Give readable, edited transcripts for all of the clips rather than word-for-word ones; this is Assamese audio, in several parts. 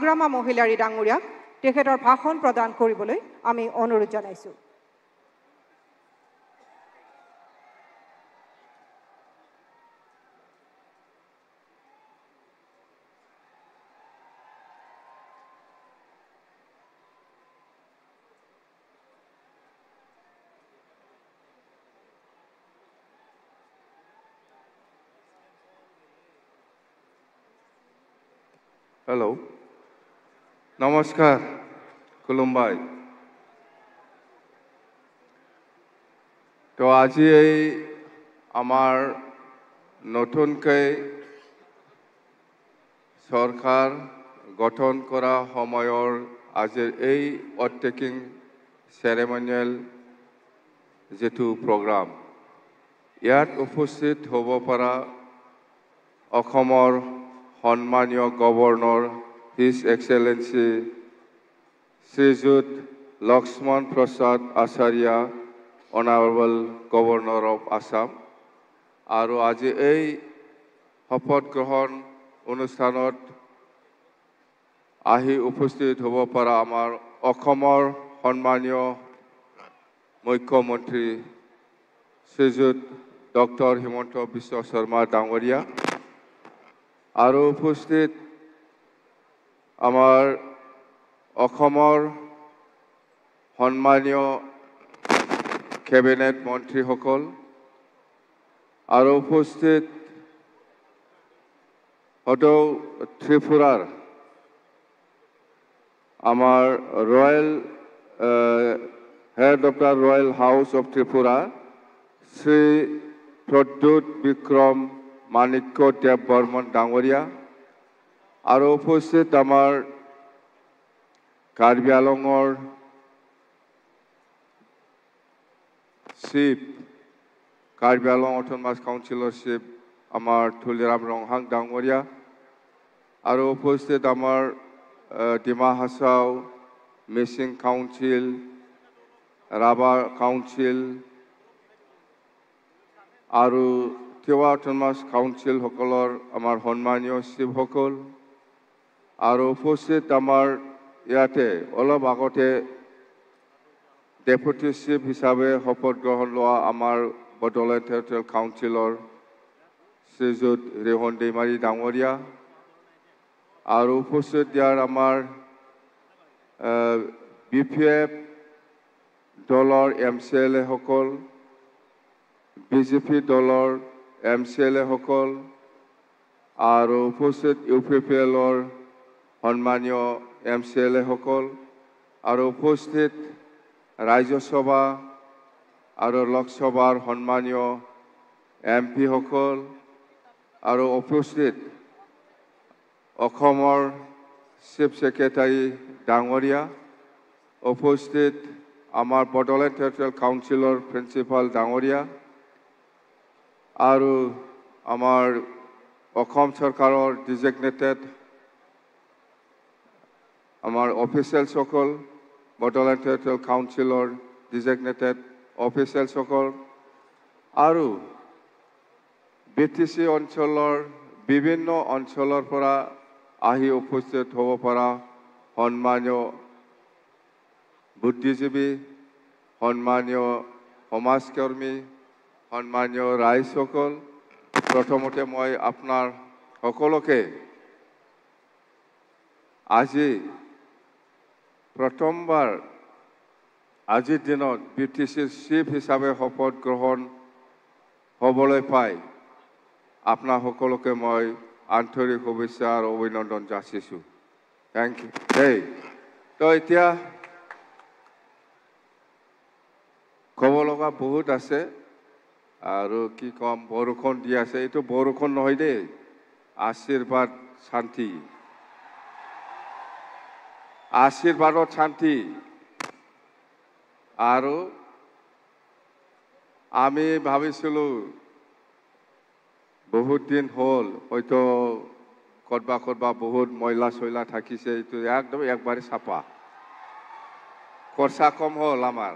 গ্ৰামা মহিলাৰী ডাঙৰীয়াক তেখেতৰ ভাষণ প্ৰদান কৰিবলৈ আমি অনুৰোধ জনাইছোঁ। Hello. Namaskar. Kulumbai. তো আজি এই আমাৰ নতুনকৈ সৰকাৰ গঠন কৰা সময়ৰ আজিৰ এই অটেকিং সেৰেমনিয়েল যেটো প্ৰগ্ৰাম ইয়াত উপস্থিত হ'ব পৰা অসমৰ সন্মানীয় governor his excellency Shrijut Lakshman Prasad Acharya honourable governor of Assam আৰু আজি এই শপত গ্ৰহণ অনুষ্ঠানত আহি উপস্থিত হ'ব পৰা আমাৰ অসমৰ সন্মানীয় মুখ্যমন্ত্ৰী শ্ৰীযুত ডক্টৰ হিমন্ত বিশ্ব শৰ্মা ডাঙৰীয়া আৰু উপস্থিত আমাৰ অসমৰ সন্মানীয় কেবিনেট মন্ত্ৰীসকল আৰু উপস্থিত সদৌ ত্ৰিপুৰাৰ আমাৰ royal head of the royal house of Tripura Shri Pradyot Bikram Manikya Deb Barman ডাঙৰীয়া আৰু উপস্থিত আমাৰ কাৰ্বি আংলঙৰ চিফ কাৰ্বি আংলং অটোনমাস কাউন্সিলৰ চিফ আমাৰ তুলিৰাম ৰংহাং ডাঙৰীয়া আৰু উপস্থিত আমাৰ ডিমা হাছাও মিচিং কাউন্সিল ৰাভা কাউন্সিল আৰু তিৱা অটোনমাস কাউন্সিলসকলৰ আমাৰ সন্মানীয় চিফসকল আৰু উপস্থিত আমাৰ ইয়াতে অলপ আগতে ডেপুটি চিফ হিচাপে শপত গ্ৰহণ লোৱা আমাৰ বড়োলেণ্ড টেৰিটৰিয়েল কাউন্সিলৰ শ্ৰীযুত ৰেহন দৈমাৰী ডাঙৰীয়া আৰু উপস্থিত ইয়াৰ আমাৰ BPF দলৰ MCLA সকল BJP দলৰ MCLA সকল আৰু উপস্থিত UPPLৰ সন্মানীয় MCLA সকল আৰু উপস্থিত ৰাজ্যসভা আৰু লোকসভাৰ সন্মানীয় MP সকল আৰু উপস্থিত অসমৰ চিফ সেক্ৰেটাৰী ডাঙৰীয়া উপস্থিত আমাৰ বড়োলেণ্ড টেৰিটৰিয়েল কাউন্সিলৰ প্ৰিন্সিপাল ডাঙৰীয়া আৰু আমাৰ অসম চৰকাৰৰ ডিজিগনেটেড আমাৰ অফিচিয়েলসকল বড়োলেণ্ড টেৰিটৰিয়েল কাউন্সিলৰ ডিজিগনেটেড অফিচিয়েলসকল আৰু BTC অঞ্চলৰ বিভিন্ন অঞ্চলৰ পৰা আহি উপস্থিত হ'ব পৰা সন্মানীয় বুদ্ধিজীৱী সন্মানীয় সমাজকৰ্মী সন্মানীয় ৰাইজসকল প্ৰথমতে মই আপোনাৰ সকলোকে আজি প্ৰথমবাৰ আজিৰ দিনত BTCৰ চিফ হিচাপে শপত গ্ৰহণ হ'বলৈ পাই আপোনাৰ সকলোকে মই আন্তৰিক শুভেচ্ছা আৰু অভিনন্দন যাচিছোঁ। Thank U. তো এতিয়া ক'ব লগা বহুত আছে আৰু কি ক'ম বৰষুণ দি আছে এইটো বৰষুণ নহয় দেই আশীৰ্বাদ শান্তি আশীৰ্বাদত শান্তি আৰু আমি ভাবিছিলোঁ বহুত দিন হ'ল হয়তো ক'ৰবাত বহুত ময়লা চয়লা থাকিছে এইটো একদম একবাৰে চাফা খৰচা কম হ'ল আমাৰ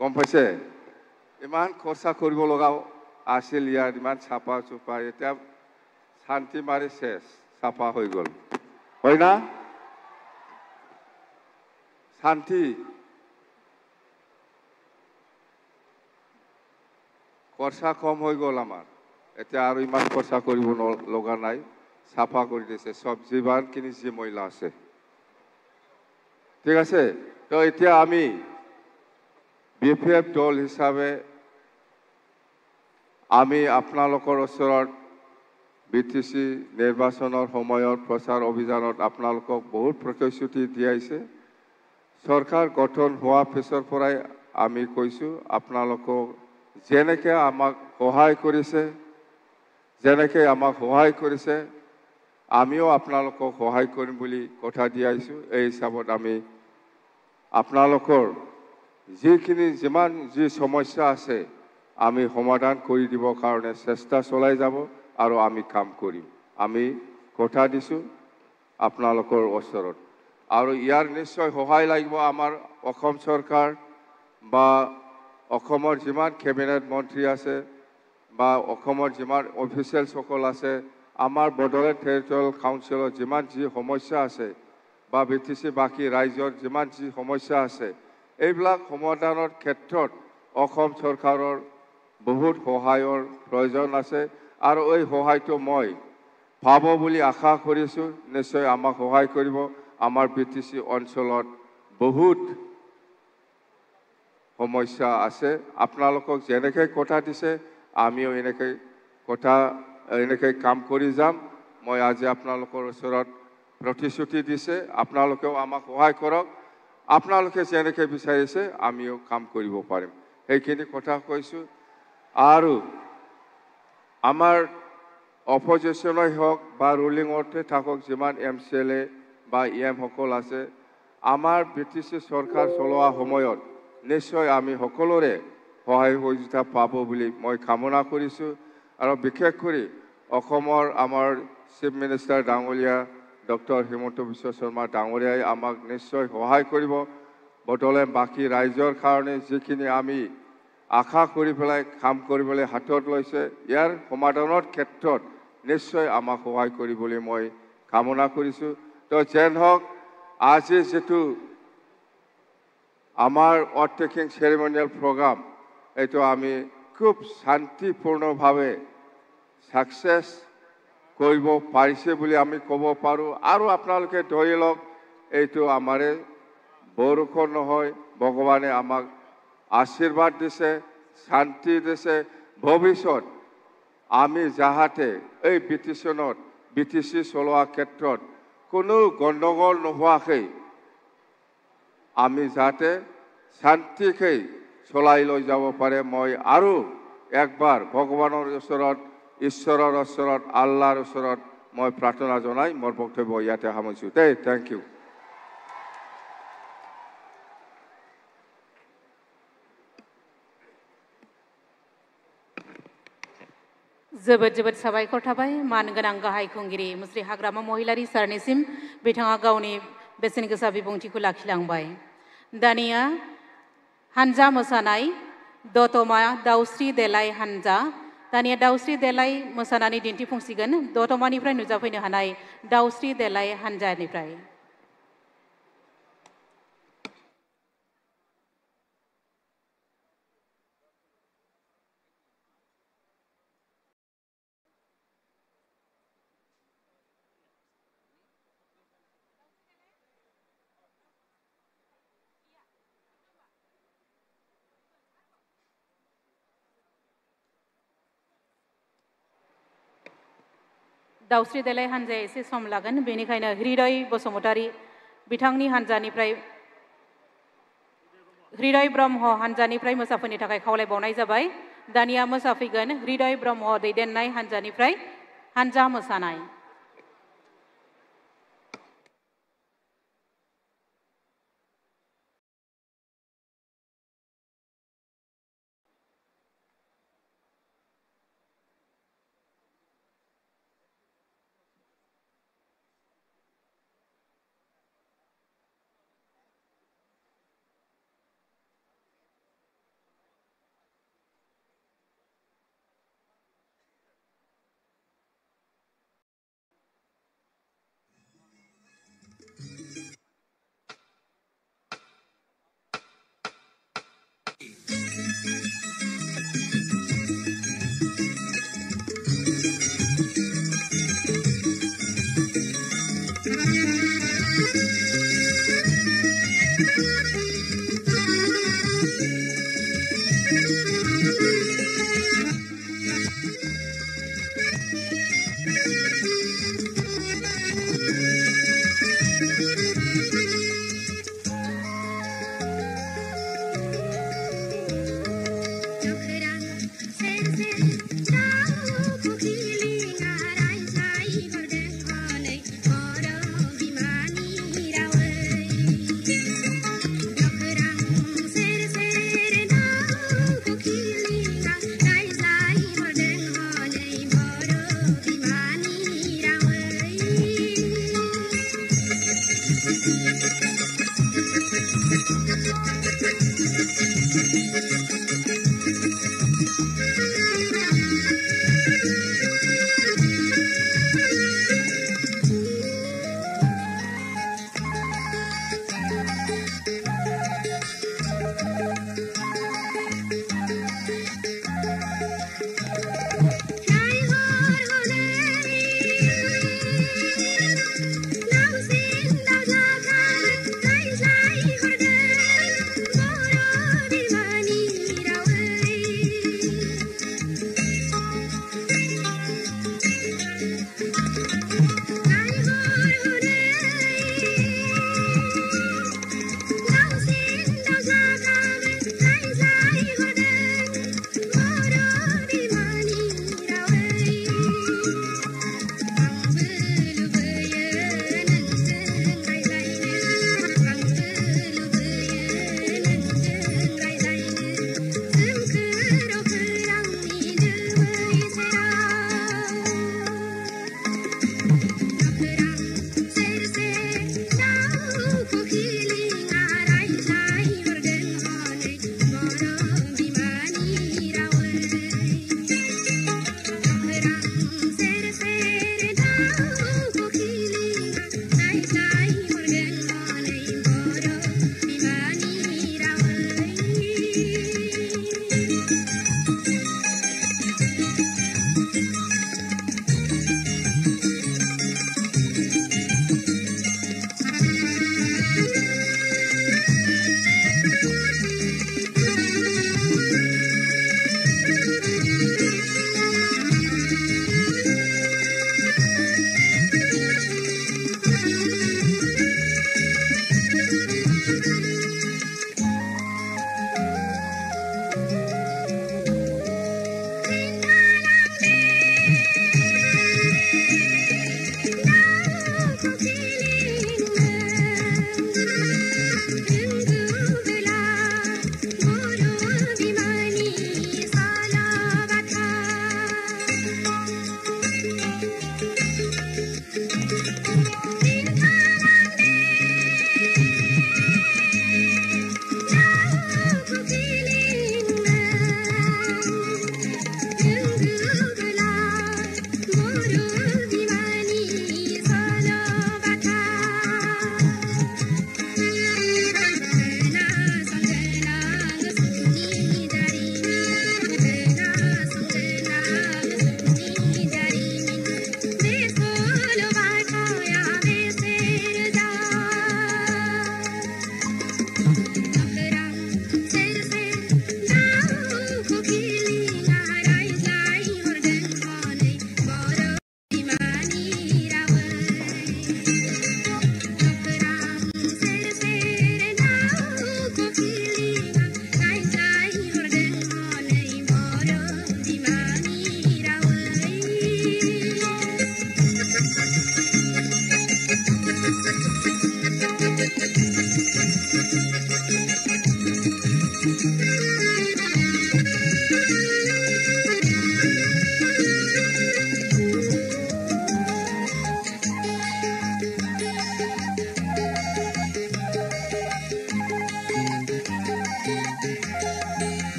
গম পাইছে ইমান খৰচা কৰিব লগা আছিল ইয়াত ইমান চাফা চুফা এতিয়া শান্তি মাৰি চেছ চাফা হৈ গ'ল হয় না শান্তি খৰচা কম হৈ গ'ল আমাৰ এতিয়া আৰু ইমান খৰচা কৰিব লগা নাই চাফা কৰি দিছে সব যিমানখিনি যি মহিলা আছে ঠিক আছে তো এতিয়া আমি বিপিএফ দল হিচাপে আমি আপোনালোকৰ ওচৰত বিটিসি নিৰ্বাচনৰ সময়ত প্ৰচাৰ অভিযানত আপোনালোকক বহুত প্ৰতিশ্ৰুতি দিয়াইছে চৰকাৰ গঠন হোৱা পিছৰ পৰাই আমি কৈছো আপোনালোকক যেনেকৈ আমাক সহায় কৰিছে আমিও আপোনালোকক সহায় কৰিম বুলি কথা দিয়াইছো এই হিচাপত আমি আপোনালোকৰ যিখিনি যিমান যি সমস্যা আছে আমি সমাধান কৰি দিব কাৰণে চেষ্টা চলাই যাব আৰু আমি কাম কৰিম আমি কথা দিছো আপোনালোকৰ ওচৰত আৰু ইয়াৰ নিশ্চয় সহায় লাগিব আমাৰ অসম চৰকাৰ বা অসমৰ যিমান কেবিনেট মন্ত্ৰী আছে বা অসমৰ যিমান অফিচিয়েলসকল আছে আমাৰ বড়োলেণ্ড টেৰিটৰিয়েল কাউন্সিলৰ যিমান যি সমস্যা আছে বা বিটিসি বাকী ৰাজ্যৰ যিমান যি সমস্যা আছে এইবিলাক সমাধানৰ ক্ষেত্ৰত অসম চৰকাৰৰ বহুত সহায়ৰ প্ৰয়োজন আছে আৰু এই সহায়টো মই পাব বুলি আশা কৰিছো নিশ্চয় আমাক সহায় কৰিব আমাৰ বিটিসি অঞ্চলত বহুত সমস্যা আছে আপোনালোকক যেনেকৈ কথা দিছে আমিও এনেকৈ কাম কৰি যাম মই আজি আপোনালোকৰ ওচৰত প্ৰতিশ্ৰুতি দিছে আপোনালোকেও আমাক সহায় কৰক আপোনালোকে যেনেকৈ বিচাৰিছে আমিও কাম কৰিব পাৰিম সেইখিনি কথা কৈছো আৰু আমাৰ অপজিশ্যনই হওক বা ৰুলিঙতে থাকক যিমান MCLA বা EM সকল আছে আমাৰ বিটিসি চৰকাৰ চলোৱা সময়ত নিশ্চয় আমি সকলোৰে সহায় সহযোগিতা পাব বুলি মই কামনা কৰিছো আৰু বিশেষ কৰি অসমৰ আমাৰ চিফ মিনিষ্টাৰ ডাঙৰীয়া ডক্টৰ হিমন্ত বিশ্ব শৰ্মা ডাঙৰীয়াই আমাক নিশ্চয় সহায় কৰিব বড়োলেণ্ড বাকী ৰাজ্যৰ কাৰণে যিখিনি আমি আশা কৰি পেলাই কাম কৰিবলৈ হাতত লৈছে ইয়াৰ সমাধানৰ ক্ষেত্ৰত নিশ্চয় আমাক সহায় কৰিবলৈ মই কামনা কৰিছো তো যেন হওক আজি যেটো আমাৰ অৰ্থেকিং চেৰিমনিয়েল প্ৰগ্ৰাম এইটো আমি খুব শান্তিপূৰ্ণভাৱে সাকসেস কৰিব পাৰিছে বুলি আমি ক'ব পাৰো আৰু আপোনালোকে ধৰি লওক এইটো আমাৰে বৰষুণ নহয় ভগৱানে আমাক আশীৰ্বাদ দিছে শান্তি দিছে ভৱিষ্যত আমি যাহাতে এই বিটিসি চলোৱা ক্ষেত্ৰত কোনো গণ্ডগোল নোহোৱাকৈ আমি যাতে শান্তিকৈ চলাই লৈ যাব পাৰে মই আৰু একবাৰ ভগৱানৰ ওচৰত ঈশ্বৰৰ ওচৰত আল্লাহৰ ওচৰত মই প্ৰাৰ্থনা জনাই মোৰ বক্তব্য ইয়াতে সামৰিছো থ্যাংক ইউ जोबोद साबायखर थाबाय मानगोनां गाहाय खुंगिरि मुस्रि हाग्रामा महिलारी सारनिसिम बिथाङा गावनि बेसेन गोसा बिबुंथिखौ लाखिलांबाय दानिया हानजा मोसानाय दतमा दाउस्रि देलाय हानजा दानिया दाउस्रि देलाय मोसानानै दिन्थिफुंसिगोन दतमानिफ्राय नुजाफैनो हानाय दाउस्रि देलाय हानजानिफ्राय दाउस्रि देलाय हानजाया एसे सम लागोन बेनिखायनो हृदय बसुमतारी बिथांनि हानजानिफ्राय हृदय ब्रह्म हानजानिफ्राय मोसाफैनो थाखाय खावलायबावनाय जाबाय दानिया मोसाफैगोन हृदय ब्रह्म दैदेननाय हानजानिफ्राय हानजा मोसानाय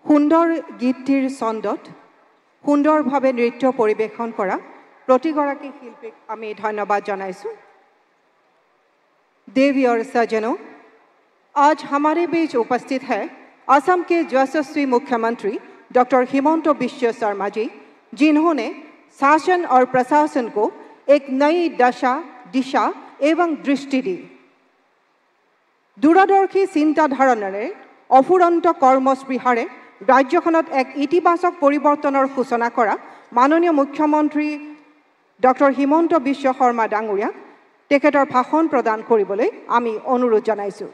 সুন্দৰ গীতটিৰ ছন্দত সুন্দৰভাৱে নৃত্য পৰিৱেশন কৰা প্ৰতিগৰাকী শিল্পীক আমি ধন্যবাদ জনাইছোঁ। देवी और सज्जनों, आज हमारे बीच उपस्थित है असम के यशस्वी मुख्यमंत्री डॉक्टर हिमंत बिश्व शर्मा जी, जिन्होंने शासन और प्रशासन को एक नई दिशा एवं दृष्टि दी। दूरदर्शी चिंताधारारे अफुरंत कर्मस्पृहारे राज्यखনত एक इतिबाचक परिवर्तনৰ सूचना কৰা माननीय मुख्यमंत्री डॉक्टर हिमंत बिश्व शर्मा डांगरिया तेखेतर भाषण प्रदान কৰিবলৈ আমি অনুৰোধ জনাইছো।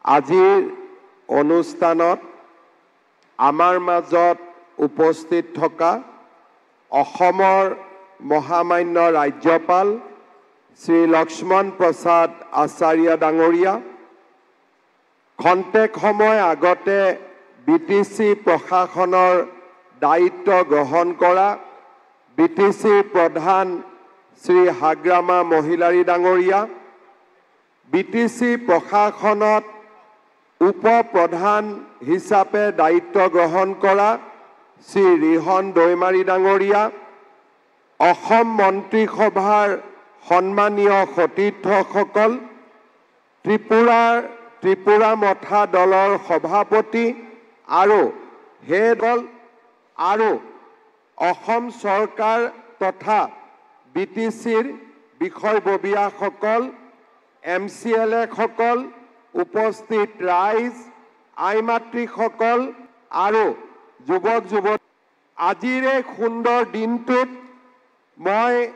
আজিৰ অনুষ্ঠানত আমাৰ মাজত উপস্থিত থকা অসমৰ মহামান্য ৰাজ্যপাল শ্ৰী লক্ষ্মণ প্ৰসাদ আচাৰ্য ডাঙৰীয়া, খন্তেক সময় আগতে বিটিচি প্ৰশাসনৰ দায়িত্ব গ্ৰহণ কৰা বিটিচি প্ৰধান শ্ৰী হাগ্ৰামা মহিলাৰী ডাঙৰীয়া, বিটিচি প্ৰশাসনত উপ-প্ৰধান হিচাপে দায়িত্ব গ্ৰহণ কৰা শ্ৰী ৰিহন দৈমাৰী ডাঙৰীয়া, অসম মন্ত্ৰীসভাৰ সন্মানীয় সতীৰ্থসকল, ত্ৰিপুৰা মথা দলৰ সভাপতি আৰু হে দল আৰু অসম চৰকাৰ তথা বিটিচিৰ বিষয়ববীয়াসকল, MCLA সকল, উপস্থিত ৰাইজ, আইমাতৃসকল আৰু যুৱক যুৱতী, আজিৰ এই সুন্দৰ দিনটোত মই